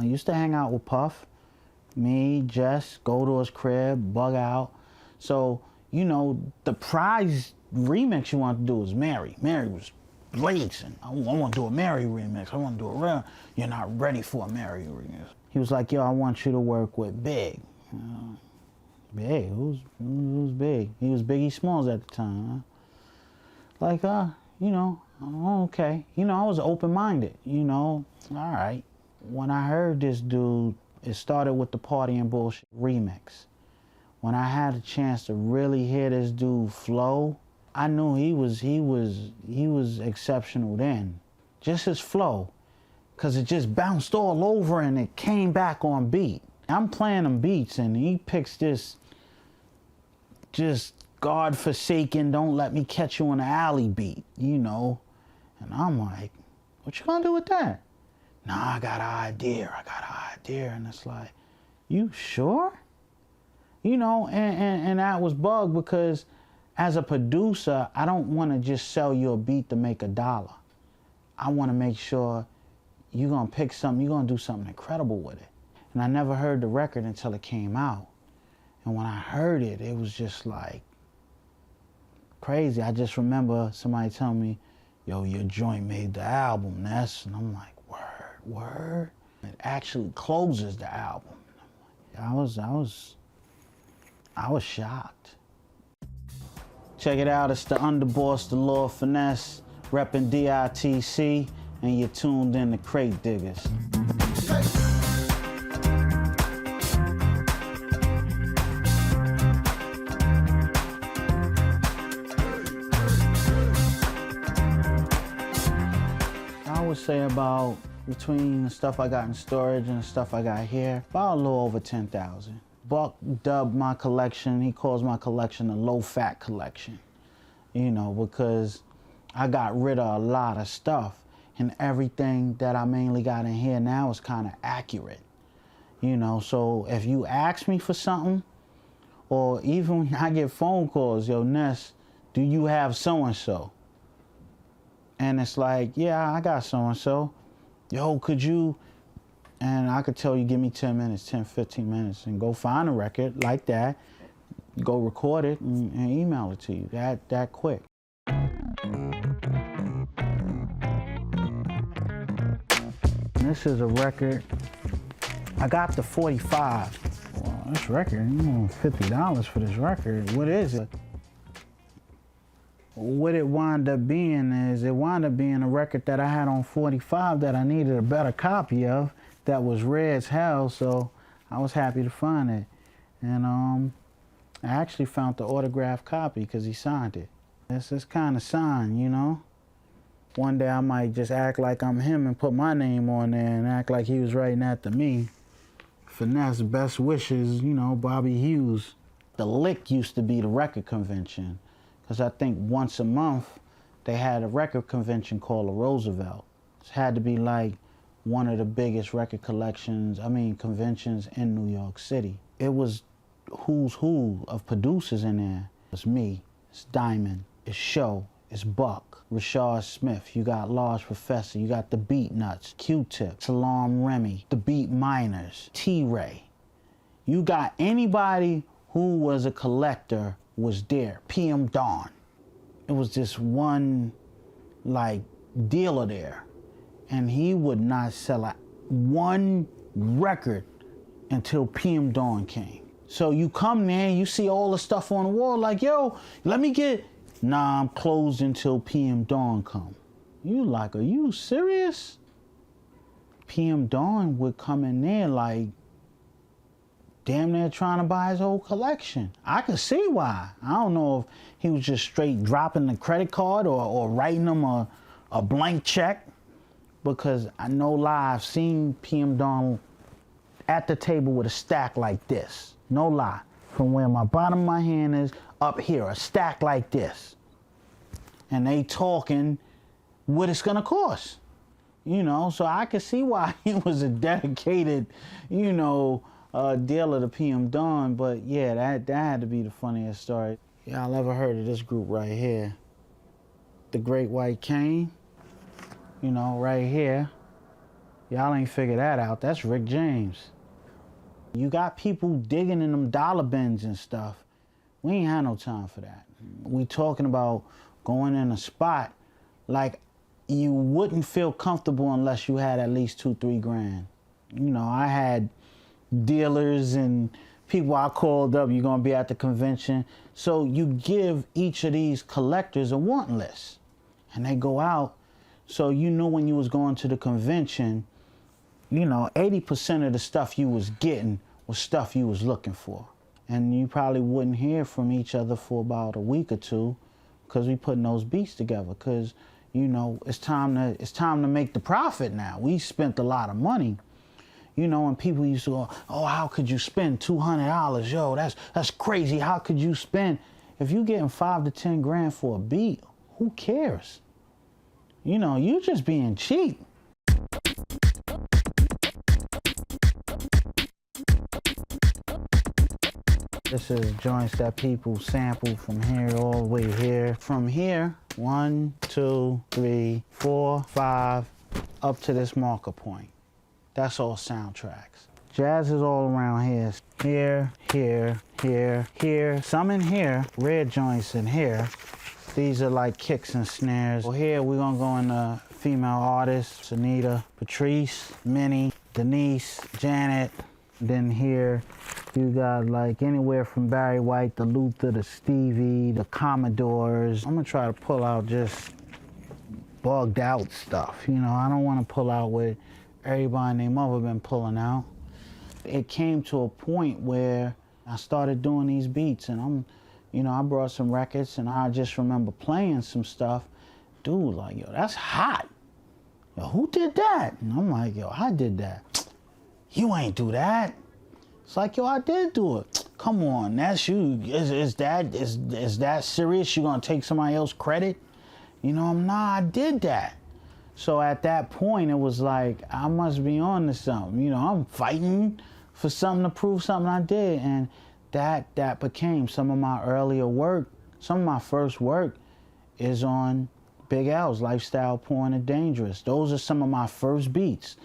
I used to hang out with Puff. Me, Jess, go to his crib, bug out. So, you know, the prize remix you want to do was Mary. Mary was blazing. I want to do a Mary remix. I want to do a real. You're not ready for a Mary remix. He was like, yo, I want you to work with Big. Big? Who's Big? He was Biggie Smalls at the time. Huh? Like, you know, okay. You know, I was open-minded, you know, all right. When I heard this dude, it started with the Party and Bullshit remix. When I had a chance to really hear this dude flow, I knew he was exceptional then. Just his flow, cause it just bounced all over and it came back on beat. I'm playing them beats and he picks this just God-forsaken, don't let me catch you in the alley beat, you know? And I'm like, what you gonna do with that? Nah, I got an idea. And it's like, you sure? You know, and that was bug because as a producer, I don't want to just sell you a beat to make $1. I want to make sure you're going to pick something, you're going to do something incredible with it. And I never heard the record until it came out. And when I heard it, it was just like crazy. I just remember somebody telling me, yo, your joint made the album, Ness. And I'm like, word. It actually closes the album. I was shocked. Check it out, it's the underboss, the Lord Finesse, repping D.I.T.C, and you're tuned in to Crate Diggers. I would say about, between the stuff I got in storage and the stuff I got here, about a little over 10,000. Buck dubbed my collection, he calls my collection a low-fat collection, you know, because I got rid of a lot of stuff and everything that I mainly got in here now is kind of accurate, you know, so if you ask me for something, or even when I get phone calls, yo, Ness, do you have so-and-so? And it's like, yeah, I got so-and-so. Yo, could you? And I could tell you, give me 10 minutes, 10, 15 minutes, and go find a record like that, go record it, and email it to you that quick. This is a record. I got the 45. Well, this record, you know, $50 for this record. What is it? What it wound up being is, it wound up being a record that I had on 45 that I needed a better copy of. That was rare as hell, so I was happy to find it. And I actually found the autographed copy because he signed it. It's kind of signed, you know? One day I might just act like I'm him and put my name on there and act like he was writing that to me. Finesse, best wishes, you know, Bobby Hughes. The Lick used to be the record convention, because I think once a month they had a record convention called the Roosevelt. It had to be like one of the biggest record conventions in New York City. It was who's who of producers in there. It's me, it's Diamond, it's Show, it's Buck, Rashard Smith, you got Large Professor, you got the Beat Nuts, Q-Tip, Salam Remy, the Beat Miners, T-Ray. You got anybody who was a collector was there, PM Dawn. It was this one, like, dealer there. And he would not sell one record until PM Dawn came. So you come there, you see all the stuff on the wall, like, yo, let me get, nah, I'm closed until PM Dawn come. You like, are you serious? PM Dawn would come in there like, damn near trying to buy his whole collection. I could see why. I don't know if he was just straight dropping the credit card or writing them a blank check. Because I no lie, I've seen PM Dawn at the table with a stack like this. No lie. From where my bottom of my hand is up here, a stack like this. And they talking what it's gonna cost. You know, so I could see why he was a dedicated, you know, dealer to PM Dawn. But yeah, that had to be the funniest story. Y'all ever heard of this group right here? The Great White Cane. You know, right here, Y'all ain't figured that out. That's Rick James. You got people digging in them dollar bins and stuff. We ain't had no time for that. We talking about going in a spot like you wouldn't feel comfortable unless you had at least 2-3 grand. You know, I had dealers and people I called up, you're gonna be at the convention. So you give each of these collectors a want list and they go out. So you knew when you was going to the convention, you know, 80% of the stuff you was getting was stuff you was looking for. And you probably wouldn't hear from each other for about a week or two because we putting those beats together. Because, you know, it's time to make the profit now. We spent a lot of money. You know, and people used to go, oh, how could you spend $200? Yo, that's crazy. How could you spend? If you getting 5 to 10 grand for a beat, who cares? You know, you just being cheap. This is joints that people sample from here all the way here. From here, 1, 2, 3, 4, 5, up to this marker point. That's all soundtracks. Jazz is all around here. Here, here, here, here. Some in here, red joints in here. These are like kicks and snares. Well, here we're gonna go into female artists, Anita, Patrice, Minnie, Denise, Janet. Then here you got like anywhere from Barry White, the Luther, the Stevie, the Commodores. I'm gonna try to pull out just bugged out stuff. You know, I don't wanna pull out what everybody and their mother been pulling out. It came to a point where I started doing these beats and you know, I brought some records and I just remember playing some stuff. Dude, like, yo, that's hot. Yo, who did that? And I'm like, yo, I did that. You ain't do that. It's like, yo, I did do it. Come on, that's you. Is that serious? You gonna take somebody else's credit? You know, nah, I did that. So at that point, it was like, I must be on to something. You know, I'm fighting for something to prove something I did. And that became some of my earlier work. Some of my first work is on Big L's Lifestyle, Porn, and Dangerous. Those are some of my first beats.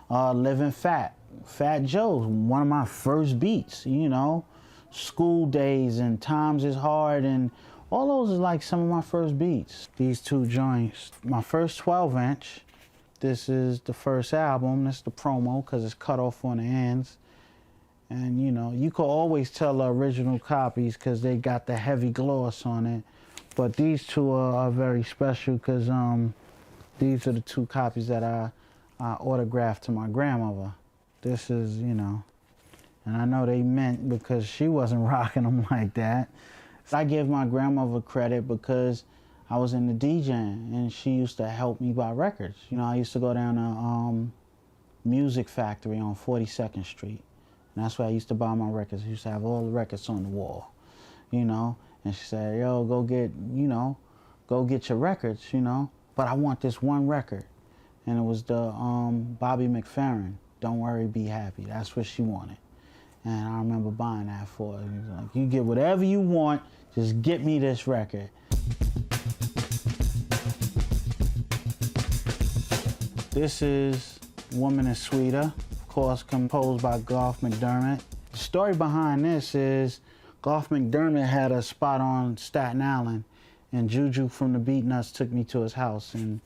Living Fat, Fat Joe's one of my first beats, you know. School Days and Times is Hard and all those are like some of my first beats. These two joints, my first 12-inch. This is the first album. This is the promo because it's cut off on the ends. And you know, you could always tell the original copies because they got the heavy gloss on it. But these two are very special because these are the two copies that I autographed to my grandmother. This is, you know, and I know they meant because she wasn't rocking them like that. I give my grandmother credit because I was in the DJing and she used to help me buy records. You know, I used to go down to Music Factory on 42nd Street. And that's where I used to buy my records. I used to have all the records on the wall, you know. And she said, yo, go get your records, you know. But I want this one record. And it was the Bobby McFerrin, Don't Worry, Be Happy. That's what she wanted. And I remember buying that for her. He was like, you get whatever you want, just get me this record. This is Woman is Sweeter, of course, composed by Garth McDermott. The story behind this is Garth McDermott had a spot on Staten Island, and Juju from the Beatnuts took me to his house, and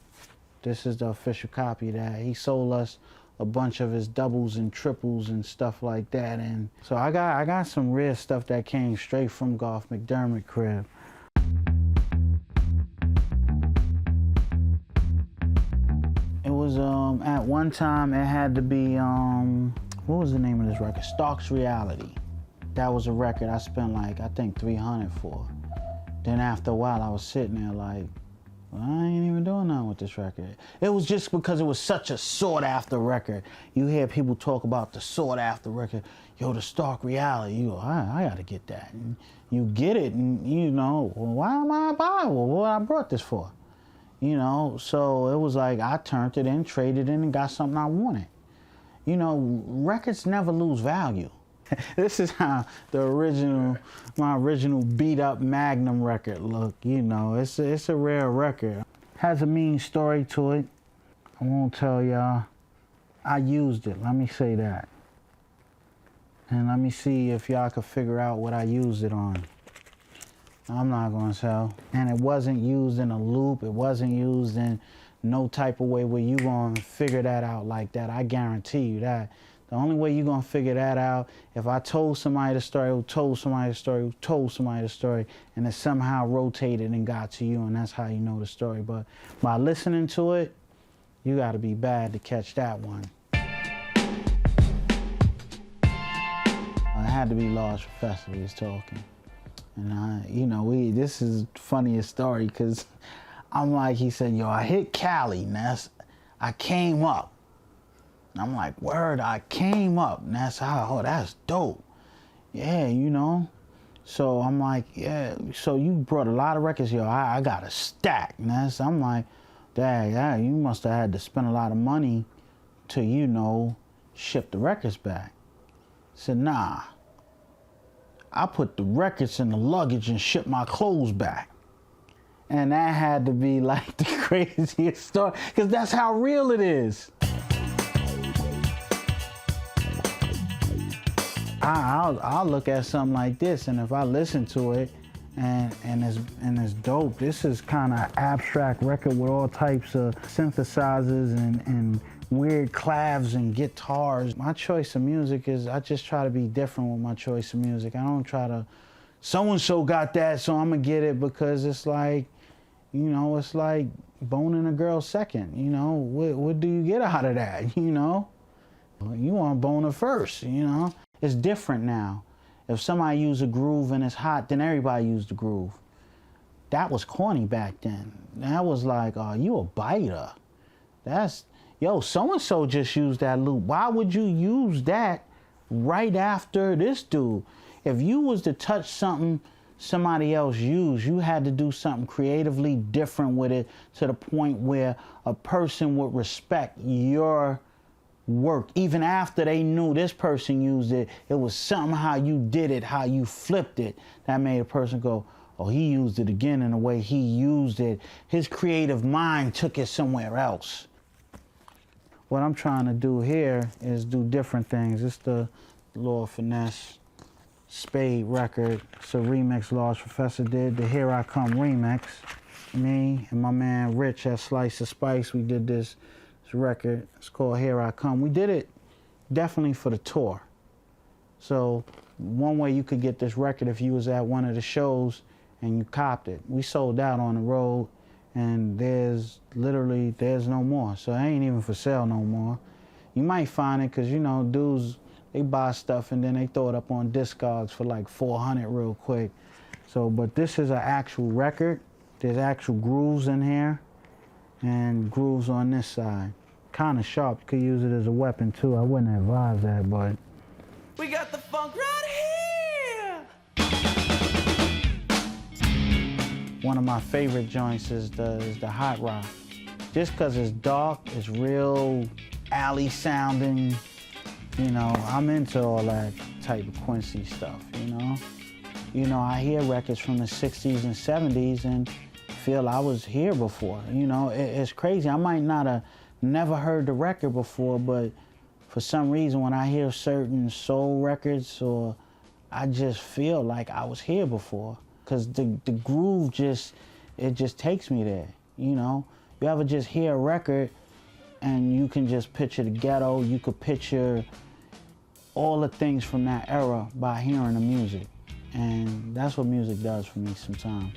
this is the official copy that he sold us a bunch of his doubles and triples and stuff like that. And so I got some rare stuff that came straight from Garth McDermott crib. It was at one time it had to be what was the name of this record? Stark's Reality. That was a record I spent like I think $300 for. Then after a while I was sitting there like, I ain't even doing nothing with this record. It was just because it was such a sought-after record. You hear people talk about the sought-after record. Yo, the Stark Reality. You go, I gotta get that. And you get it, and you know, well, why am I buying? Well, what I brought this for? You know, so it was like I turned it in, traded in, and got something I wanted. You know, records never lose value. This is how my original beat up Magnum record look, you know. It's a rare record. Has a mean story to it. I won't tell y'all. I used it, let me say that. And let me see if y'all could figure out what I used it on. I'm not gonna tell. And it wasn't used in a loop. It wasn't used in no type of way where you gonna figure that out like that. I guarantee you that. The only way you gonna figure that out, if I told somebody the story, who told somebody the story, who told somebody the story, and it somehow rotated and got to you, and that's how you know the story. But by listening to it, you gotta be bad to catch that one. It had to be Large Professor we was talking. And you know, this is the funniest story, because I'm like, he said, yo, I hit Cali, Ness. I came up. And I'm like, word, I came up. And that's how, oh, that's dope. Yeah, you know. So I'm like, yeah, so you brought a lot of records. Yo, I got a stack, Ness. I'm like, dang, yeah, you must have had to spend a lot of money to, you know, ship the records back. I said, nah. I put the records in the luggage and shipped my clothes back. And that had to be like the craziest story, because that's how real it is. I'll look at something like this, and if I listen to it and it's dope, this is kind of abstract record with all types of synthesizers and weird clavs and guitars. My choice of music is, I just try to be different with my choice of music. I don't try to, so-and-so got that, so I'm gonna get it, because it's like, you know, it's like boning a girl second, you know? What do you get out of that, you know? You want to bone her first, you know? It's different now. If somebody use a groove and it's hot, then everybody use the groove. That was corny back then. That was like, oh, you a biter. That's, yo, so-and-so just used that loop. Why would you use that right after this dude? If you was to touch something somebody else used, you had to do something creatively different with it, to the point where a person would respect your work. Even after they knew this person used it, it was something how you did it, how you flipped it, that made a person go, oh, he used it again in the way he used it. His creative mind took it somewhere else. What I'm trying to do here is do different things. It's the Lord Finesse Spade record. It's a remix Large Professor did, the Here I Come remix. Me and my man Rich at Slice of Spice, we did this record. It's called Here I Come. We did it definitely for the tour. So one way you could get this record, if you was at one of the shows and you copped it. We sold out on the road, and there's no more. So it ain't even for sale no more. You might find it, because, you know, dudes, they buy stuff and then they throw it up on Discogs for like $400 real quick. So, but this is an actual record. There's actual grooves in here and grooves on this side. Kind of sharp. You could use it as a weapon too. I wouldn't advise that, but we got the funk right here. One of my favorite joints is the Hot Rock. Just because it's dark, it's real alley sounding. You know, I'm into all that type of Quincy stuff, you know? You know, I hear records from the 60s and 70s and feel I was here before. You know, it's crazy. I might not have never heard the record before, but for some reason when I hear certain soul records, or I just feel like I was here before. Because the groove just takes me there, you know? You ever just hear a record and you can just picture the ghetto, you could picture all the things from that era by hearing the music. And that's what music does for me sometimes.